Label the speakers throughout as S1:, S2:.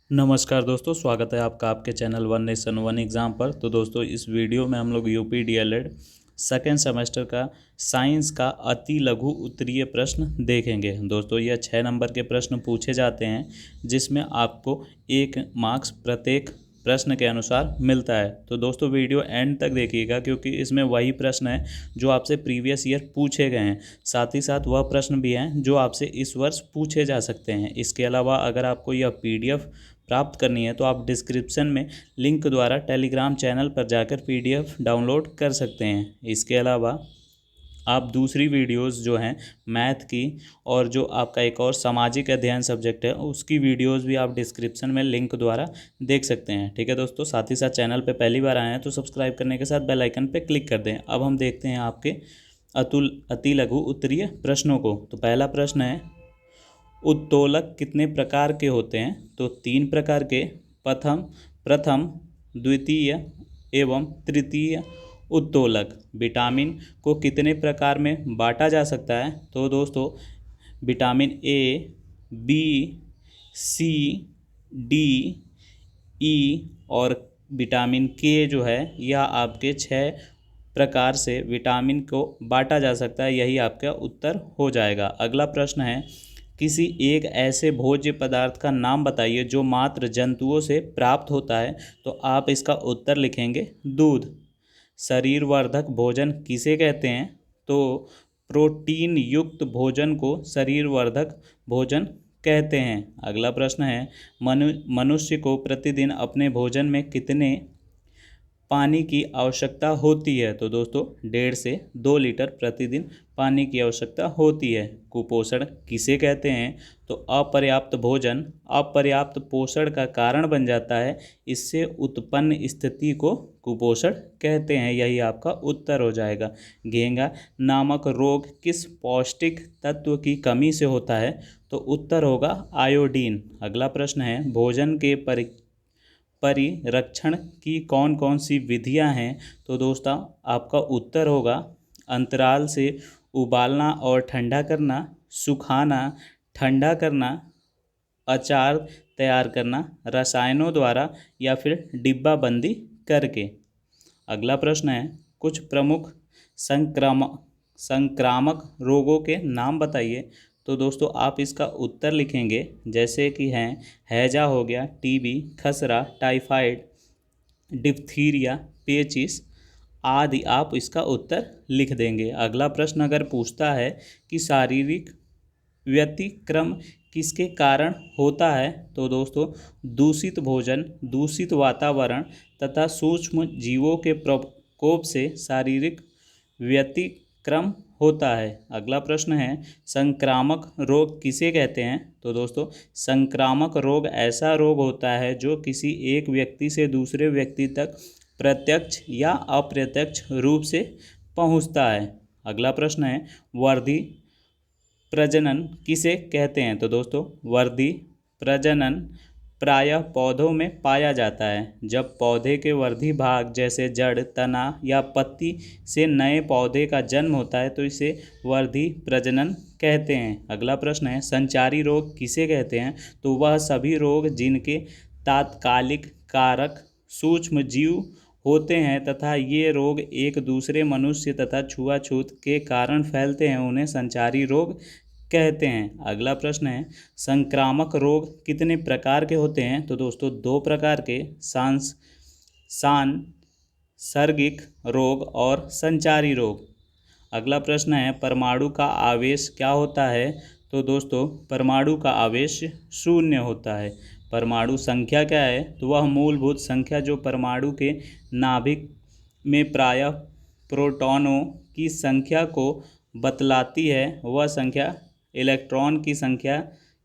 S1: नमस्कार दोस्तों, स्वागत है आपका आपके channel one nation one exam पर। तो दोस्तों, इस वीडियो में हम लोग यूपी डीएलएड सेकेंड सेमेस्टर का साइंस का अति लघु उत्तरीय प्रश्न देखेंगे। दोस्तों, यह 6 नंबर के प्रश्न पूछे जाते हैं, जिसमें आपको 1 मार्क्स प्रत्येक प्रश्न के अनुसार मिलता है। तो दोस्तों, वीडियो एंड तक देखिएगा, क्योंकि इसमें वही प्रश्न है जो आपसे प्रीवियस ईयर पूछे गए हैं। साथ ही साथ वह प्रश्न भी हैं जो आपसे इस वर्ष पूछे जा सकते हैं। इसके अलावा अगर आपको यह पीडीएफ प्राप्त करनी है तो आप डिस्क्रिप्शन में लिंक द्वारा टेलीग्राम चैनल पर जाकर पीडीएफ डाउनलोड कर सकते हैं। इसके अलावा आप दूसरी वीडियोस जो हैं मैथ की और जो आपका एक और सामाजिक अध्ययन सब्जेक्ट है उसकी वीडियोस भी आप डिस्क्रिप्शन में लिंक द्वारा देख सकते हैं। ठीक है दोस्तों, साथ ही साथ चैनल पे पहली बार आए हैं तो सब्सक्राइब करने के साथ बेल आइकन पे क्लिक कर दें। अब हम देखते हैं आपके अति लघु उत्तरीय प्रश्नों को। तो पहला प्रश्न है, उत्तोलक कितने प्रकार के होते हैं? तो 3 प्रकार के, प्रथम, द्वितीय एवं तृतीय उत्तोलक। विटामिन को कितने प्रकार में बांटा जा सकता है? तो दोस्तों, vitamin A, B, C, D, E और विटामिन के जो है यह आपके 6 प्रकार से विटामिन को बांटा जा सकता है। यही आपका उत्तर हो जाएगा। अगला प्रश्न है, किसी एक ऐसे भोज्य पदार्थ का नाम बताइए जो मात्र जंतुओं से प्राप्त होता है। तो आप इसका उत्तर लिखेंगे दूध। शरीरवर्धक भोजन किसे कहते हैं? तो प्रोटीन युक्त भोजन को शरीरवर्धक भोजन कहते हैं। अगला प्रश्न है, मनुष्य को प्रतिदिन अपने भोजन में कितने पानी की आवश्यकता होती है? तो दोस्तों, 1.5 से 2 लीटर प्रतिदिन पानी की आवश्यकता होती है। कुपोषण किसे कहते हैं? तो अपर्याप्त भोजन अपर्याप्त पोषण का कारण बन जाता है। इससे उत्पन्न स्थिति को कुपोषण कहते हैं। यही आपका उत्तर हो जाएगा। घेंगा नामक रोग किस पौष्टिक तत्व की कमी से होता है? तो उत्तर होगा आयोडीन। अगला प्रश्न है, भोजन के परिरक्षण की कौन कौन सी विधियां हैं? तो दोस्तों, आपका उत्तर होगा अंतराल से उबालना और ठंडा करना, सुखाना, ठंडा करना, अचार तैयार करना, रसायनों द्वारा या फिर डिब्बाबंदी करके। अगला प्रश्न है, कुछ प्रमुख संक्रामक रोगों के नाम बताइए। तो दोस्तों, आप इसका उत्तर लिखेंगे जैसे कि हैं हैजा हो गया, टीबी, खसरा, टाइफाइड, डिप्थीरिया, पेचिस आदि। आप इसका उत्तर लिख देंगे। अगला प्रश्न अगर पूछता है कि शारीरिक व्यतिक्रम किसके कारण होता है? तो दोस्तों, दूषित भोजन, दूषित वातावरण तथा सूक्ष्म जीवों के प्रकोप से शारीरिक व्यतिक्रम होता है। अगला प्रश्न है, संक्रामक रोग किसे कहते हैं? तो दोस्तों, संक्रामक रोग ऐसा रोग होता है जो किसी एक व्यक्ति से दूसरे व्यक्ति तक प्रत्यक्ष या अप्रत्यक्ष रूप से पहुंचता है। अगला प्रश्न है, वर्धी प्रजनन किसे कहते हैं? तो दोस्तों, वर्धी प्रजनन प्रायः पौधों में पाया जाता है। जब पौधे के वर्धी भाग जैसे जड़, तना या पत्ती से नए पौधे का जन्म होता है तो इसे वर्धी प्रजनन कहते हैं। अगला प्रश्न है, संचारी रोग किसे कहते हैं? तो वह सभी रोग जिनके तात्कालिक कारक सूक्ष्म जीव होते हैं तथा ये रोग एक दूसरे मनुष्य तथा छुआछूत के कारण फैलते हैं, उन्हें संचारी रोग कहते हैं। अगला प्रश्न है, संक्रामक रोग कितने प्रकार के होते हैं? तो दोस्तों, 2 प्रकार के, सांसर्गिक रोग और संचारी रोग। अगला प्रश्न है, परमाणु का आवेश क्या होता है? तो दोस्तों, परमाणु का आवेश 0 होता है। परमाणु संख्या क्या है? तो वह मूलभूत संख्या जो परमाणु के नाभिक में प्रायः प्रोटॉनों की संख्या को बतलाती है, वह संख्या इलेक्ट्रॉन की संख्या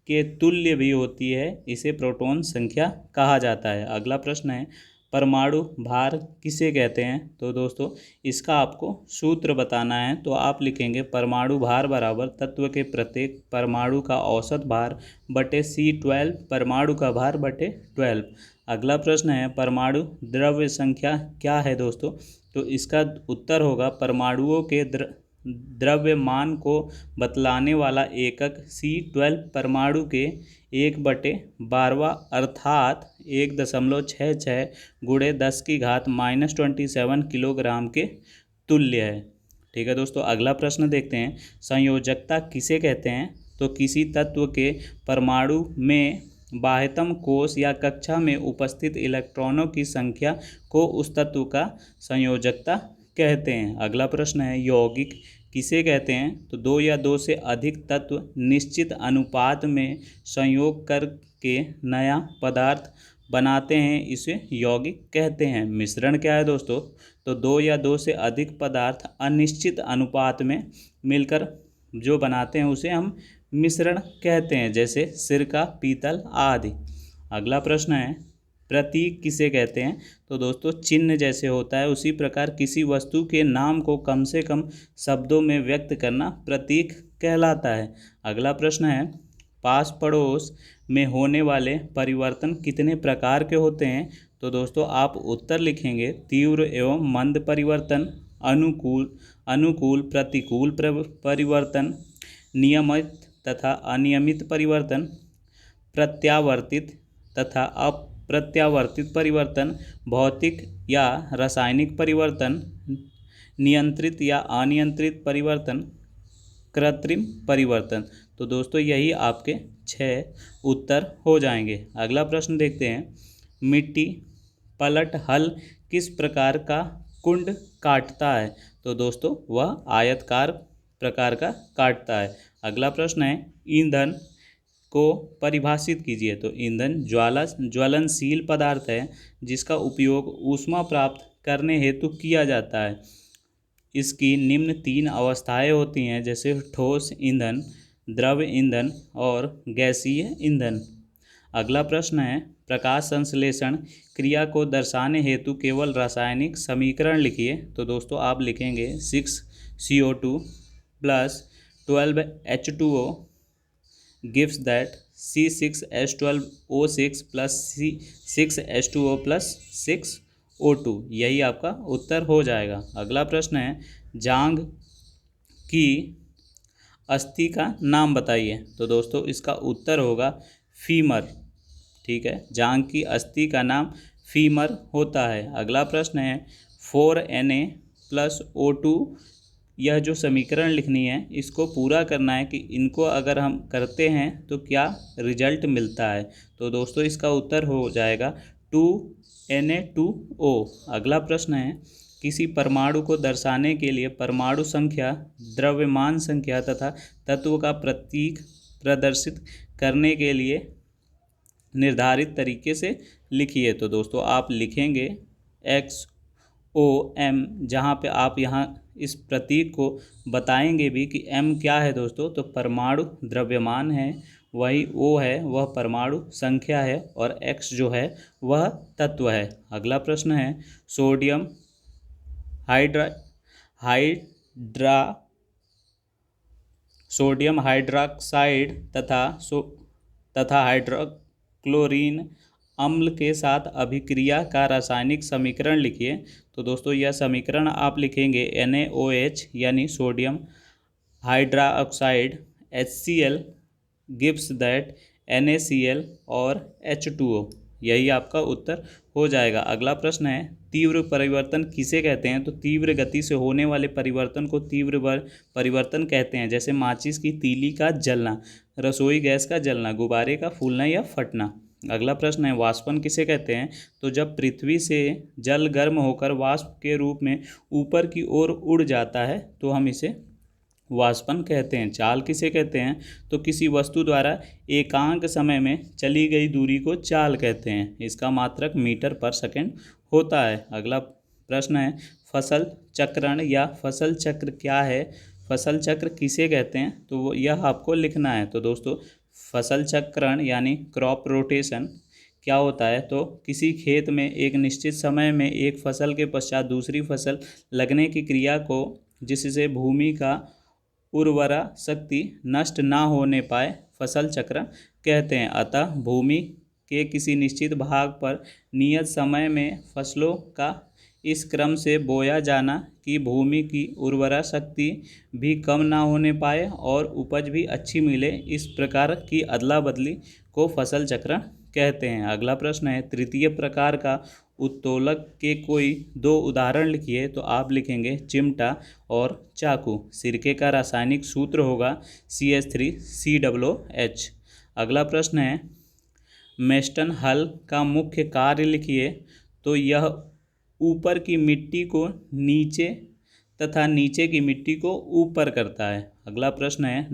S1: के तुल्य भी होती है। इसे प्रोटॉन संख्या कहा जाता है। अगला प्रश्न है, परमाणु भार किसे कहते हैं? तो दोस्तों, इसका आपको सूत्र बताना है। तो आप लिखेंगे परमाणु भार बराबर तत्व के प्रत्येक परमाणु का औसत भार बटे C12 परमाणु का भार बटे 12। अगला प्रश्न है, परमाणु द्रव्य संख्या क्या है? दोस्तों, तो इसका उत्तर होगा परमाणुओं के द्रव्यमान को बतलाने वाला एकक C12 परमाणु के 1/12 अर्थात 1.66 गुणे 10⁻⁻27 किलोग्राम के तुल्य है। ठीक है दोस्तों, अगला प्रश्न देखते हैं। संयोजकता किसे कहते हैं? तो किसी तत्व के परमाणु में बाह्यतम कोश या कक्षा में उपस्थित इलेक्ट्रॉनों की संख्या को उस तत्व का संयोजकता कहते हैं। अगला प्रश्न है, यौगिक किसे कहते हैं? तो दो या दो से अधिक तत्व निश्चित अनुपात में संयोग करके नया पदार्थ बनाते हैं, इसे यौगिक कहते हैं। मिश्रण क्या है दोस्तों? तो दो या दो से अधिक पदार्थ अनिश्चित अनुपात में मिलकर जो बनाते हैं उसे हम मिश्रण कहते हैं, जैसे सिरका, पीतल आदि। अगला प्रश्न है, प्रतीक किसे कहते हैं? तो दोस्तों चिन्ह जैसे होता है उसी प्रकार किसी वस्तु के नाम को कम से कम शब्दों में व्यक्त करना प्रतीक कहलाता है। अगला प्रश्न है, पास पड़ोस में होने वाले परिवर्तन कितने प्रकार के होते हैं? तो दोस्तों आप उत्तर लिखेंगे, तीव्र एवं मंद परिवर्तन, अनुकूल प्रतिकूल परिवर्तन, नियमित तथा अनियमित परिवर्तन, प्रत्यावर्तित तथा अप्रत्यावर्तित परिवर्तन, भौतिक या रासायनिक परिवर्तन, नियंत्रित या अनियंत्रित परिवर्तन, कृत्रिम परिवर्तन। तो दोस्तों यही आपके 6 उत्तर हो जाएंगे। अगला प्रश्न देखते हैं, मिट्टी पलट हल किस प्रकार का कुंड काटता है? तो दोस्तों वह आयताकार प्रकार का काटता है। अगला प्रश्न है, ईंधन को परिभाषित कीजिए। तो ईंधन ज्वलनशील पदार्थ है जिसका उपयोग ऊष्मा प्राप्त करने हेतु किया जाता है। इसकी निम्न 3 अवस्थाएं होती हैं, जैसे ठोस ईंधन, द्रव ईंधन और गैसीय ईंधन। अगला प्रश्न है, प्रकाश संश्लेषण क्रिया को दर्शाने हेतु केवल रासायनिक समीकरण लिखिए। तो दोस्तों आप लिखेंगे 6CO2 + 12H2O gives that C6H12O6 + C6H2O + 6O2। यही आपका उत्तर हो जाएगा। अगला प्रश्न है, जांघ की अस्थि का नाम बताइए। तो दोस्तों इसका उत्तर होगा फीमर। ठीक है, जांघ की अस्थि का नाम फीमर होता है। अगला प्रश्न है, 4Na + O2 यह जो समीकरण लिखनी है इसको पूरा करना है कि इनको अगर हम करते हैं तो क्या रिजल्ट मिलता है। तो दोस्तों इसका उत्तर हो जाएगा 2Na2O। अगला प्रश्न है, किसी परमाणु को दर्शाने के लिए परमाणु संख्या, द्रव्यमान संख्या तथा तत्व का प्रतीक प्रदर्शित करने के लिए निर्धारित तरीके से लिखिए। तो दोस्तों आप लिखेंगे XOM, जहाँ पे आप यहाँ इस प्रतीक को बताएंगे भी कि M क्या है दोस्तों, तो परमाणु द्रव्यमान है, वही O है वह परमाणु संख्या है और X जो है वह तत्व है। अगला प्रश्न है, सोडियम हाइड्रोक्साइड तथा हाइड्रोक्लोरीन अम्ल के साथ अभिक्रिया का रासायनिक समीकरण लिखिए। तो दोस्तों यह समीकरण आप लिखेंगे NaOH यानी sodium hydroxide, HCl gives that NaCl और H2O। यही आपका उत्तर हो जाएगा। अगला प्रश्न है, तीव्र परिवर्तन किसे कहते हैं? तो तीव्र गति से होने वाले परिवर्तन को तीव्र परिवर्तन कहते हैं, जैसे माचिस की तीली का जलना, रसोई गैस का जलना, गुब्बारे का फूलना या फटना। अगला प्रश्न है, वाष्पन किसे कहते हैं? तो जब पृथ्वी से जल गर्म होकर वाष्प के रूप में ऊपर की ओर उड़ जाता है तो हम इसे वाष्पन कहते हैं। चाल किसे कहते हैं? तो किसी वस्तु द्वारा एकांक समय में चली गई दूरी को चाल कहते हैं। इसका मात्रक मीटर/सेकंड होता है। अगला प्रश्न है, फसल चक्रण या फसल चक्र क्या है? फसल चक्र किसे कहते हैं? तो यह आपको लिखना है। तो दोस्तों फसल चक्रण यानी क्रॉप रोटेशन क्या होता है? तो किसी खेत में एक निश्चित समय में एक फसल के पश्चात दूसरी फसल लगने की क्रिया को, जिससे भूमि का उर्वरा शक्ति नष्ट ना होने पाए, फसल चक्रण कहते हैं। अतः भूमि के किसी निश्चित भाग पर नियत समय में फसलों का इस क्रम से बोया जाना कि भूमि की उर्वरा शक्ति भी कम ना होने पाए और उपज भी अच्छी मिले, इस प्रकार की अदला बदली को फसल चक्रण कहते हैं। अगला प्रश्न है, तृतीय प्रकार का उत्तोलक के कोई दो उदाहरण लिखिए। तो आप लिखेंगे चिमटा और चाकू। सिरके का रासायनिक सूत्र होगा CH3COOH। अगला प्रश्न है, मेस्टन हल का मुख्य कार्य लिखिए। तो यह ऊपर की मिट्टी को नीचे तथा नीचे की मिट्टी को ऊपर करता है। अगला प्रश्न है,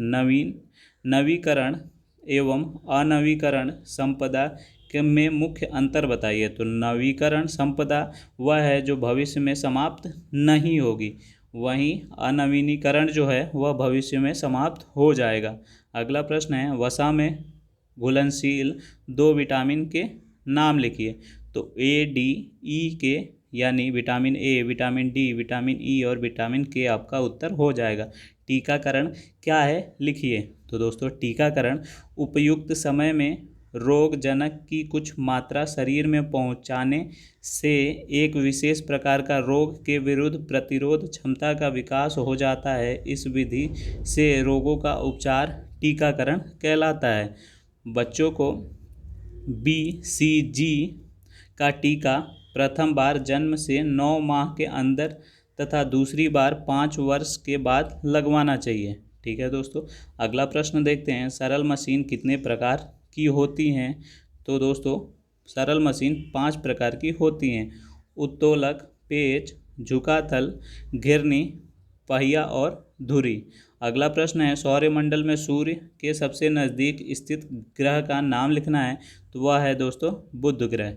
S1: नवीकरण एवं अनवीकरण संपदा के में मुख्य अंतर बताइए। तो नवीकरण संपदा वह है जो भविष्य में समाप्त नहीं होगी, वहीं अनवीनीकरण जो है वह भविष्य में समाप्त हो जाएगा। अगला प्रश्न है, वसा में घुलनशील दो विटामिन के नाम लिखिए। तो A, D, E के यानी vitamin A, vitamin D, vitamin E और विटामिन के आपका उत्तर हो जाएगा। टीकाकरण क्या है लिखिए। तो दोस्तों टीकाकरण उपयुक्त समय में रोगजनक की कुछ मात्रा शरीर में पहुंचाने से एक विशेष प्रकार का रोग के विरुद्ध प्रतिरोध क्षमता का विकास हो जाता है। इस विधि से रोगों का उपचार टीकाकरण कहलाता है। बच्चों को BCG का टीका प्रथम बार जन्म से 9 माह के अंदर तथा दूसरी बार 5 वर्ष के बाद लगवाना चाहिए। ठीक है दोस्तों, अगला प्रश्न देखते हैं, सरल मशीन कितने प्रकार की होती हैं। तो दोस्तों सरल मशीन 5 प्रकार की होती हैं। उत्तोलक, पेच, झुकाथल, घिरनी, पहिया और धुरी। अगला प्रश्न है, सौरमंडल में सूर्य के सबसे नज़दीक स्थित ग्रह का नाम लिखना है। तो वह है दोस्तों बुध ग्रह।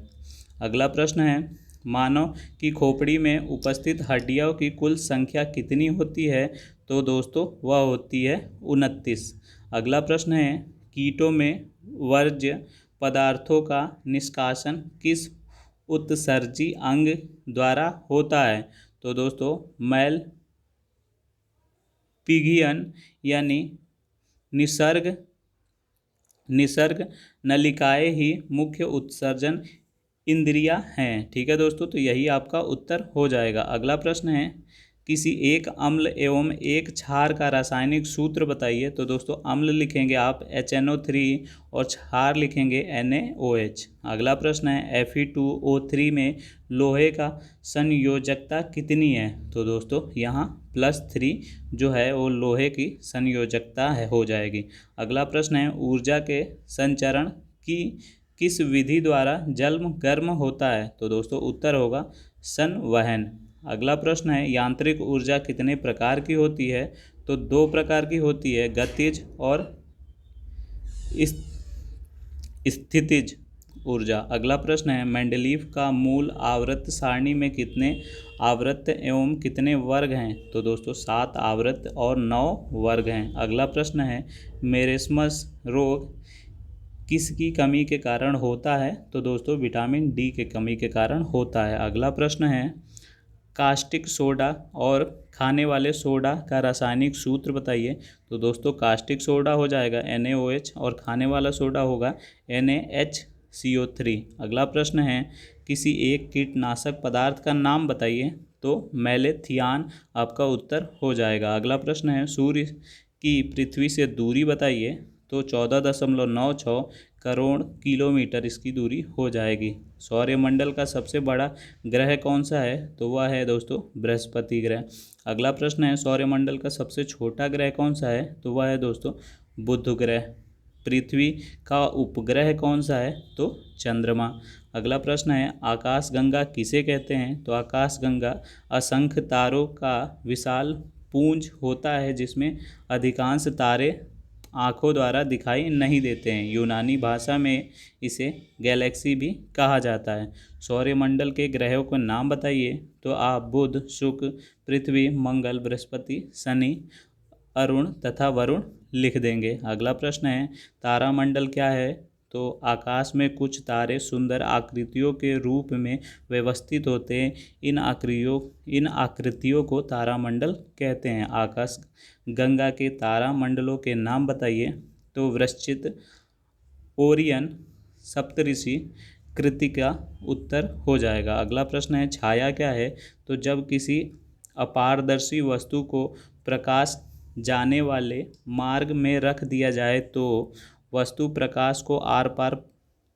S1: अगला प्रश्न है, मानव की खोपड़ी में उपस्थित हड्डियों की कुल संख्या कितनी होती है। तो दोस्तों वह होती है 29। अगला प्रश्न है, कीटों में वर्ज्य पदार्थों का निष्कासन किस उत्सर्जी अंग द्वारा होता है। तो दोस्तों मैल पिघियन यानी निसर्ग नलिकाएं ही मुख्य उत्सर्जन इंद्रियां हैं। ठीक है दोस्तों, तो यही आपका उत्तर हो जाएगा। अगला प्रश्न है, किसी एक अम्ल एवं एक क्षार का रासायनिक सूत्र बताइए। तो दोस्तों अम्ल लिखेंगे आप HNO3 और क्षार लिखेंगे NaOH। अगला प्रश्न है, Fe2O3 में लोहे का संयोजकता कितनी है। तो दोस्तों यहाँ +3 जो है वो लोहे की संयोजकता है हो जाएगी। अगला प्रश्न है, ऊर्जा के संचरण की किस विधि द्वारा जल गर्म होता है। तो दोस्तों उत्तर होगा संवहन। अगला प्रश्न है, यांत्रिक ऊर्जा कितने प्रकार की होती है। तो 2 प्रकार की होती है, गतिज और स्थितिज ऊर्जा। अगला प्रश्न है, मेंडलीव का मूल आवर्त सारणी में कितने आवर्त एवं कितने वर्ग हैं। तो दोस्तों 7 आवर्त और 9 वर्ग हैं। अगला प्रश्न है, मेरेस्मस रोग किसकी कमी के कारण होता है। तो दोस्तों विटामिन डी के कमी के कारण होता है। अगला प्रश्न है, कास्टिक सोडा और खाने वाले सोडा का रासायनिक सूत्र बताइए। तो दोस्तों कास्टिक सोडा हो जाएगा NaOH और खाने वाला सोडा होगा NaHCO3। अगला प्रश्न है, किसी एक कीटनाशक पदार्थ का नाम बताइए। तो मैलेथियान आपका उत्तर हो जाएगा। अगला प्रश्न है, सूर्य की पृथ्वी से दूरी बताइए। तो 14.96 करोड़ किलोमीटर इसकी दूरी हो जाएगी। सौरमंडल का सबसे बड़ा ग्रह कौन सा है। तो वह है दोस्तों बृहस्पति ग्रह। अगला प्रश्न है, सौरमंडल का सबसे छोटा ग्रह कौन सा है। तो वह है दोस्तों बुध ग्रह। पृथ्वी का उपग्रह कौन सा है। तो चंद्रमा। अगला प्रश्न है, आकाशगंगा किसे कहते हैं। तो आकाशगंगा असंख्य तारों का विशाल पुंज होता है जिसमें अधिकांश तारे आँखों द्वारा दिखाई नहीं देते हैं। यूनानी भाषा में इसे गैलेक्सी भी कहा जाता है। सौरमंडल के ग्रहों के नाम बताइए। तो आप बुध, शुक्र, पृथ्वी, मंगल, बृहस्पति, शनि, अरुण तथा वरुण लिख देंगे। अगला प्रश्न है, तारामंडल क्या है। तो आकाश में कुछ तारे सुंदर आकृतियों के रूप में व्यवस्थित होते हैं। इन आकृतियों को तारामंडल कहते हैं। आकाश गंगा के तारामंडलों के नाम बताइए। तो वृश्चिक, ओरियन, सप्तऋषि, कृति का उत्तर हो जाएगा। अगला प्रश्न है छाया क्या है? तो जब किसी अपारदर्शी वस्तु को प्रकाश जाने वाले मार्ग में रख दिया जाए तो वस्तु प्रकाश को आर पार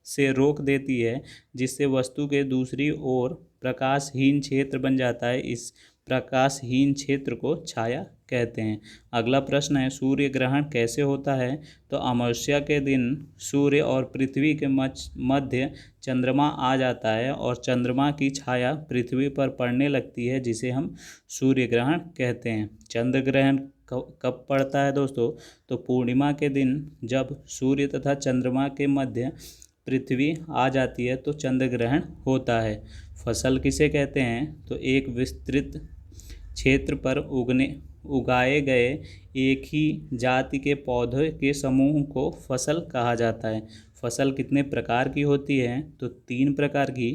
S1: से रोक देती है, जिससे वस्तु के दूसरी ओर प्रकाशहीन क्षेत्र बन जाता है। इस प्रकाशहीन क्षेत्र को छाया कहते हैं। अगला प्रश्न है सूर्य ग्रहण कैसे होता है? तो अमावस्या के दिन सूर्य और पृथ्वी के मध्य चंद्रमा आ जाता है और चंद्रमा की छाया पृथ्वी पर पड़ने लगती है, जिसे हम सूर्य ग्रहण कहते हैं। चंद्र ग्रहण कब पड़ता है दोस्तों? तो पूर्णिमा के दिन जब सूर्य तथा चंद्रमा के मध्य पृथ्वी आ जाती है तो चंद्र ग्रहण होता है। फसल किसे कहते हैं? तो एक विस्तृत क्षेत्र पर उगाए गए एक ही जाति के पौधे के समूह को फसल कहा जाता है। फसल कितने प्रकार की होती है? तो 3 प्रकार की,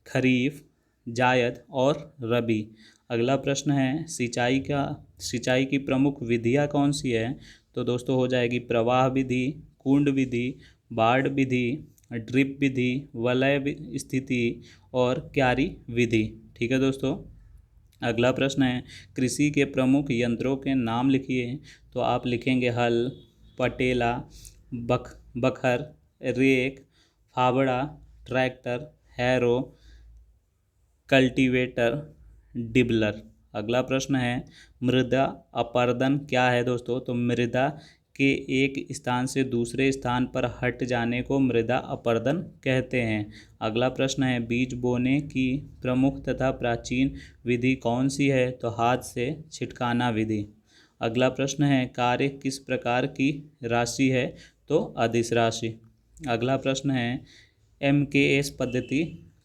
S1: खरीफ, जायद और रबी। अगला प्रश्न है सिंचाई की प्रमुख विधियां कौन सी है? तो दोस्तों हो जाएगी प्रवाह विधि, कुंड विधि, बाढ़ विधि, ड्रिप विधि, वलय स्थिति और क्यारी विधि। ठीक है दोस्तों। अगला प्रश्न है कृषि के प्रमुख यंत्रों के नाम लिखिए। तो आप लिखेंगे हल, पटेला, बखर, रेक, फावड़ा, ट्रैक्टर, हैरो, कल्टीवेटर, डिबलर। अगला प्रश्न है मृदा अपरदन क्या है दोस्तों? तो मृदा के एक स्थान से दूसरे स्थान पर हट जाने को मृदा अपरदन कहते हैं। अगला प्रश्न है बीज बोने की प्रमुख तथा प्राचीन विधि कौन सी है? तो हाथ से छिटकाना विधि। अगला प्रश्न है कार्य किस प्रकार की राशि है? तो अदिश राशि। अगला प्रश्न है MKS पद्धति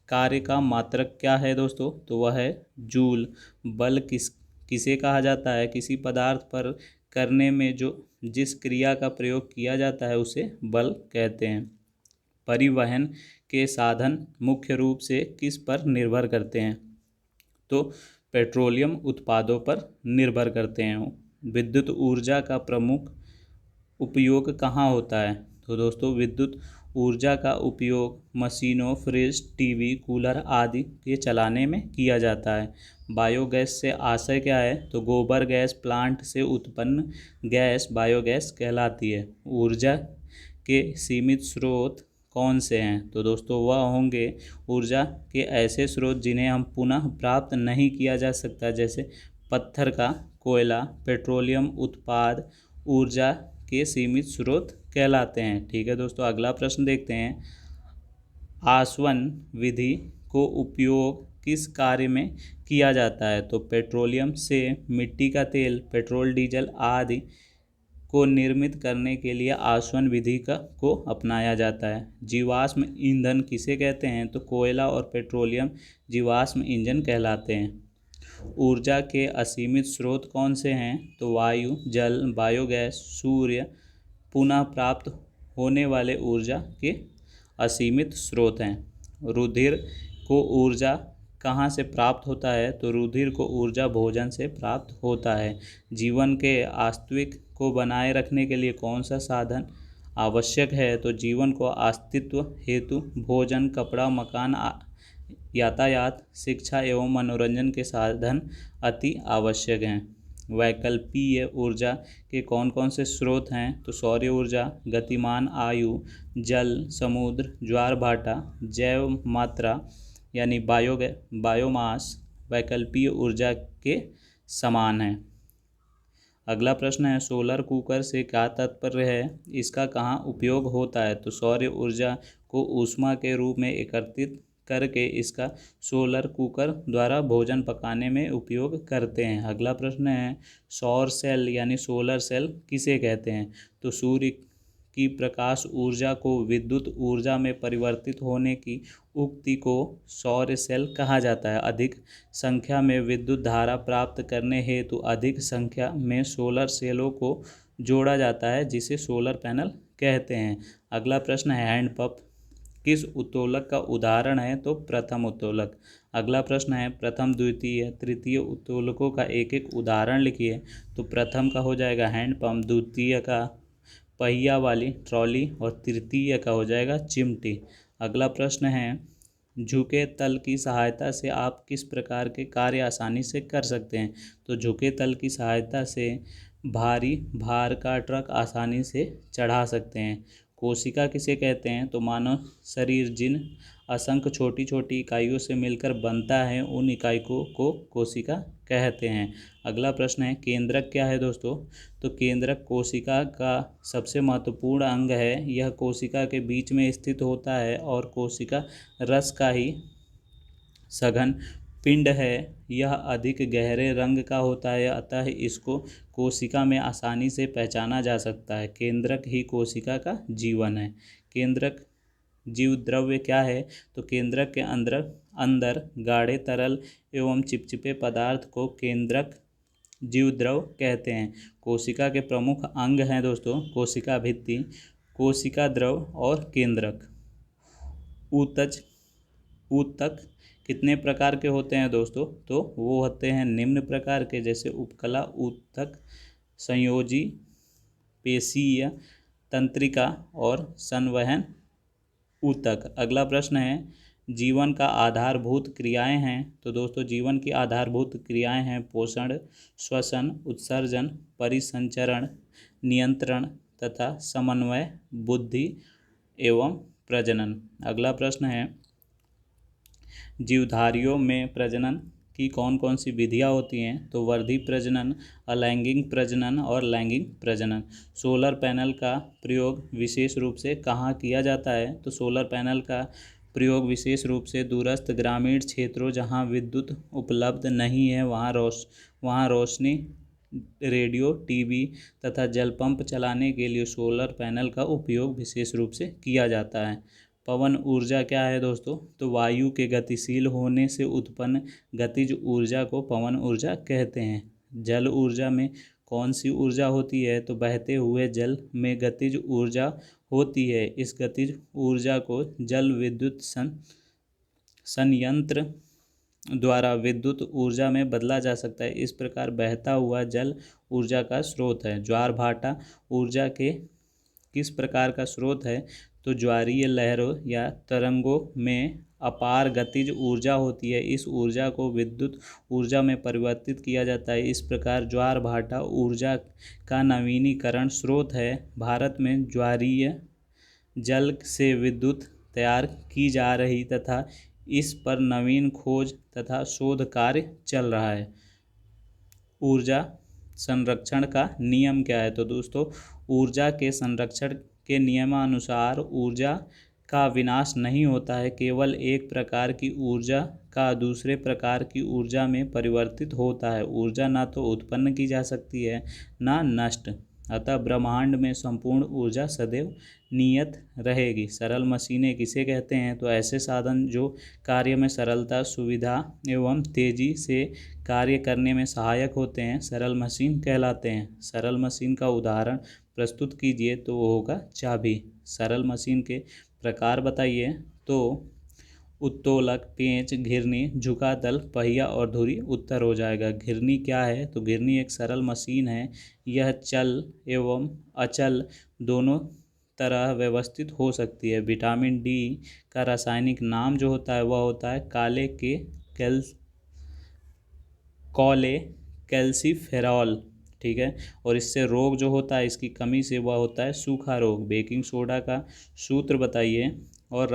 S1: कार्य का मात्रक क्या है दोस्तों? तो वह है जूल। बल किसे कहा जाता है? किसी पदार्थ पर करने में जिस क्रिया का प्रयोग किया जाता है उसे बल कहते हैं। परिवहन के साधन मुख्य रूप से किस पर निर्भर करते हैं? तो पेट्रोलियम उत्पादों पर निर्भर करते हैं। विद्युत ऊर्जा का प्रमुख उपयोग कहाँ होता है? तो दोस्तों विद्युत ऊर्जा का उपयोग मशीनों, फ्रिज, टीवी, कूलर आदि के चलाने में किया जाता है। बायोगैस से आशय क्या है? तो गोबर गैस प्लांट से उत्पन्न गैस बायोगैस कहलाती है। ऊर्जा के सीमित स्रोत कौन से हैं? तो दोस्तों वह होंगे ऊर्जा के ऐसे स्रोत जिन्हें हम पुनः प्राप्त नहीं किया जा सकता, जैसे पत्थर का कोयला, पेट्रोलियम उत्पाद ऊर्जा के सीमित स्रोत कहलाते हैं। ठीक है दोस्तों। अगला प्रश्न देखते हैं आसवन विधि को उपयोग किस कार्य में किया जाता है? तो पेट्रोलियम से मिट्टी का तेल, पेट्रोल, डीजल आदि को निर्मित करने के लिए आसवन विधि को अपनाया जाता है। जीवाश्म ईंधन किसे कहते हैं? तो कोयला और पेट्रोलियम जीवाश्म ईंधन कहलाते हैं। ऊर्जा के असीमित स्रोत कौन से हैं? तो वायु, जल, बायोगैस, सूर्य पुनः प्राप्त होने वाले ऊर्जा के असीमित स्रोत हैं। रुधिर को ऊर्जा कहाँ से प्राप्त होता है? तो रुधिर को ऊर्जा भोजन से प्राप्त होता है। जीवन के अस्तित्व को बनाए रखने के लिए कौन सा साधन आवश्यक है? तो जीवन को अस्तित्व हेतु भोजन, कपड़ा, मकान, यातायात, शिक्षा एवं मनोरंजन के साधन अति आवश्यक हैं। वैकल्पीय ऊर्जा के कौन कौन से स्रोत हैं? तो सौर ऊर्जा, गतिमान आयु, जल, समुद्र, ज्वार भाटा, जैव मात्रा यानी बायोमास वैकल्पीय ऊर्जा के समान है। अगला प्रश्न है सोलर कुकर से क्या तात्पर्य है? इसका कहाँ उपयोग होता है? तो सौर ऊर्जा को ऊष्मा के रूप में एकत्रित करके इसका सोलर कुकर द्वारा भोजन पकाने में उपयोग करते हैं। अगला प्रश्न है सौर सेल यानी सोलर सेल किसे कहते हैं? तो सूर्य की प्रकाश ऊर्जा को विद्युत ऊर्जा में परिवर्तित होने की उक्ति को सौर सेल कहा जाता है। अधिक संख्या में विद्युत धारा प्राप्त करने हेतु अधिक संख्या में सोलर सेलों को जोड़ा जाता है, जिसे सोलर पैनल कहते हैं। अगला प्रश्न है हैंडपंप किस उत्तोलक का उदाहरण है? तो प्रथम उत्तोलक। अगला प्रश्न है प्रथम, द्वितीय, तृतीय उत्तोलकों का एक एक उदाहरण लिखिए। तो प्रथम का हो जाएगा हैंडपंप, द्वितीय का पहिया वाली ट्रॉली और तृतीय का हो जाएगा चिमटी। अगला प्रश्न है, झुके तल की सहायता से आप किस प्रकार के कार्य आसानी से कर सकते हैं? तो झुके तल की सहायता से भारी भार का ट्रक आसानी से चढ़ा सकते हैं। कोशिका किसे कहते हैं? तो मानव शरीर जिन असंख्य छोटी छोटी इकाइयों से मिलकर बनता है उन इकाइयों को कोशिका कहते हैं। अगला प्रश्न है, केंद्रक क्या है दोस्तों? तो केंद्रक कोशिका का सबसे महत्वपूर्ण अंग है। यह कोशिका के बीच में स्थित होता है और कोशिका रस का ही सघन पिंड है। यह अधिक गहरे रंग का होता है, अतः इसको कोशिका में आसानी से पहचाना जा सकता है। केंद्रक ही कोशिका का जीवन है। केंद्रक जीव द्रव्य क्या है? तो केंद्रक के अंदर गाढ़े तरल एवं चिपचिपे पदार्थ को केंद्रक जीव द्रव कहते हैं। कोशिका के प्रमुख अंग हैं दोस्तों कोशिका भित्ति, कोशिका द्रव और केंद्रक। ऊतज ऊतक कितने प्रकार के होते हैं दोस्तों? तो वो होते हैं निम्न प्रकार के, जैसे उपकला ऊतक, संयोजी, पेशीय, तंत्रिका और संवहन ऊतक। अगला प्रश्न है, जीवन का आधारभूत क्रियाएं हैं। तो दोस्तों जीवन की आधारभूत क्रियाएं हैं पोषण, श्वसन, उत्सर्जन, परिसंचरण, नियंत्रण तथा समन्वय, बुद्धि एवं प्रजनन। अगला प्रश्न है, जीवधारियों में प्रजनन की कौन कौन सी विधियाँ होती हैं? तो वर्धी प्रजनन, अलैंगिक प्रजनन और लैंगिक प्रजनन। सोलर पैनल का प्रयोग विशेष रूप से कहाँ किया जाता है? तो सोलर पैनल का प्रयोग विशेष रूप से दूरस्थ ग्रामीण क्षेत्रों जहाँ विद्युत उपलब्ध नहीं है वहाँ रोशनी, रेडियो, टीवी तथा जल पंप चलाने के लिए सोलर पैनल का उपयोग विशेष रूप से किया जाता है। पवन ऊर्जा क्या है दोस्तों? तो वायु के गतिशील होने से उत्पन्न गतिज ऊर्जा को पवन ऊर्जा कहते हैं। जल ऊर्जा में कौन सी ऊर्जा होती है? तो बहते हुए जल में गतिज ऊर्जा होती है। इस गतिज ऊर्जा को जल विद्युत संयंत्र द्वारा विद्युत ऊर्जा में बदला जा सकता है। इस प्रकार बहता हुआ जल ऊर्जा का स्रोत है। ज्वार भाटा ऊर्जा के किस प्रकार का स्रोत है? तो ज्वारीय लहरों या तरंगों में अपार गतिज ऊर्जा होती है। इस ऊर्जा को विद्युत ऊर्जा में परिवर्तित किया जाता है। इस प्रकार ज्वार भाटा ऊर्जा का नवीनीकरण स्रोत है। भारत में ज्वारीय जल से विद्युत तैयार की जा रही तथा इस पर नवीन खोज तथा शोध कार्य चल रहा है। ऊर्जा संरक्षण का नियम क्या है? तो दोस्तों ऊर्जा के संरक्षण के नियमानुसार ऊर्जा का विनाश नहीं होता है, केवल एक प्रकार की ऊर्जा का दूसरे प्रकार की ऊर्जा में परिवर्तित होता है। ऊर्जा ना तो उत्पन्न की जा सकती है ना नष्ट, अतः ब्रह्मांड में संपूर्ण ऊर्जा सदैव नियत रहेगी। सरल मशीनें किसे कहते हैं? तो ऐसे साधन जो कार्य में सरलता, सुविधा एवं तेजी से कार्य करने में सहायक होते हैं सरल मशीन कहलाते हैं। सरल मशीन का उदाहरण प्रस्तुत कीजिए। तो वो होगा चाबी। सरल मशीन के प्रकार बताइए। तो उत्तोलक, पेंच, घिरनी, झुका तल, पहिया और धुरी उत्तर हो जाएगा। घिरनी क्या है? तो घिरनी एक सरल मशीन है। यह चल एवं अचल दोनों तरह व्यवस्थित हो सकती है। विटामिन डी का रासायनिक नाम जो होता है वह होता है कैल्सिफेरॉल, ठीक है। और इससे रोग जो होता है इसकी कमी से वह होता है सूखा रोग। बेकिंग सोडा का सूत्र बताइए और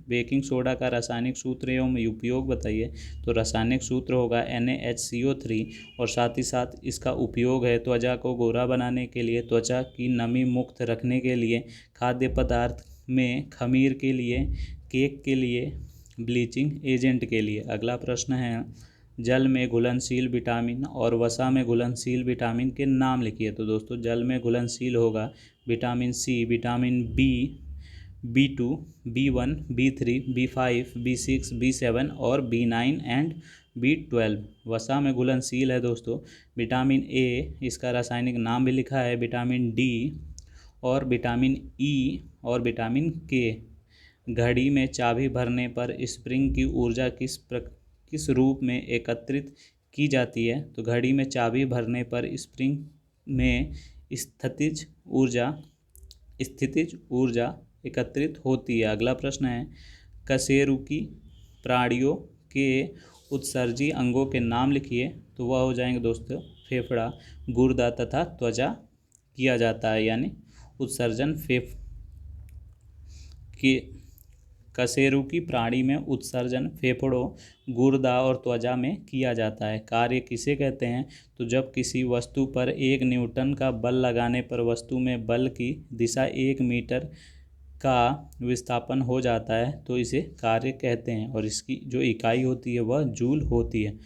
S1: बेकिंग सोडा का रासायनिक सूत्र एवं उपयोग बताइए। तो रासायनिक सूत्र होगा NaHCO3 और साथ ही साथ इसका उपयोग है त्वचा को गोरा बनाने के लिए, त्वचा की नमी मुक्त रखने के लिए, खाद्य पदार्थ में खमीर के लिए, केक के लिए, ब्लीचिंग एजेंट के लिए। अगला प्रश्न है, जल में घुलनशील विटामिन और वसा में घुलनशील विटामिन के नाम लिखिए। तो दोस्तों जल में घुलनशील होगा vitamin C, vitamin B2, B1, B3, B5, B6, B7 और B9 एंड B12। वसा में घुलनशील है दोस्तों विटामिन ए, इसका रासायनिक नाम भी लिखा है विटामिन डी और विटामिन ई और विटामिन के। घड़ी में चाबी भरने पर स्प्रिंग की ऊर्जा किस रूप में एकत्रित की जाती है? तो घड़ी में चाबी भरने पर स्प्रिंग में स्थितिज ऊर्जा एकत्रित होती है। अगला प्रश्न है, कशेरुकी प्राणियों के उत्सर्जी अंगों के नाम लिखिए। तो वह हो जाएंगे दोस्तों फेफड़ा, गुर्दा तथा त्वचा किया जाता है, यानी उत्सर्जन के कशेरुकी प्राणी में उत्सर्जन फेफड़ों, गुर्दा और त्वचा में किया जाता है। कार्य किसे कहते हैं? तो जब किसी वस्तु पर 1 न्यूटन का बल लगाने पर वस्तु में बल की दिशा 1 मीटर का विस्थापन हो जाता है तो इसे कार्य कहते हैं, और इसकी जो इकाई होती है वह जूल होती है।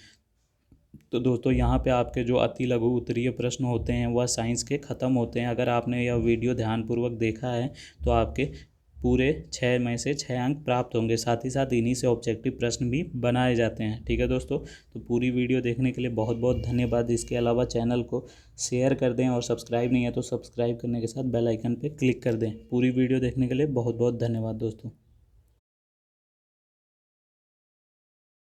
S1: तो दोस्तों यहाँ पे आपके जो अति लघु उत्तरीय प्रश्न होते हैं वह साइंस के ख़त्म होते हैं। अगर आपने यह वीडियो ध्यानपूर्वक देखा है तो आपके पूरे 6 में से 6 अंक प्राप्त होंगे। साथ ही साथ इन्हीं से ऑब्जेक्टिव प्रश्न भी बनाए जाते हैं। ठीक है दोस्तों, तो पूरी वीडियो देखने के लिए बहुत बहुत धन्यवाद। इसके अलावा चैनल को शेयर कर दें और सब्सक्राइब नहीं है तो सब्सक्राइब करने के साथ बेल आइकन पर क्लिक कर दें। पूरी वीडियो देखने के लिए बहुत बहुत धन्यवाद दोस्तों।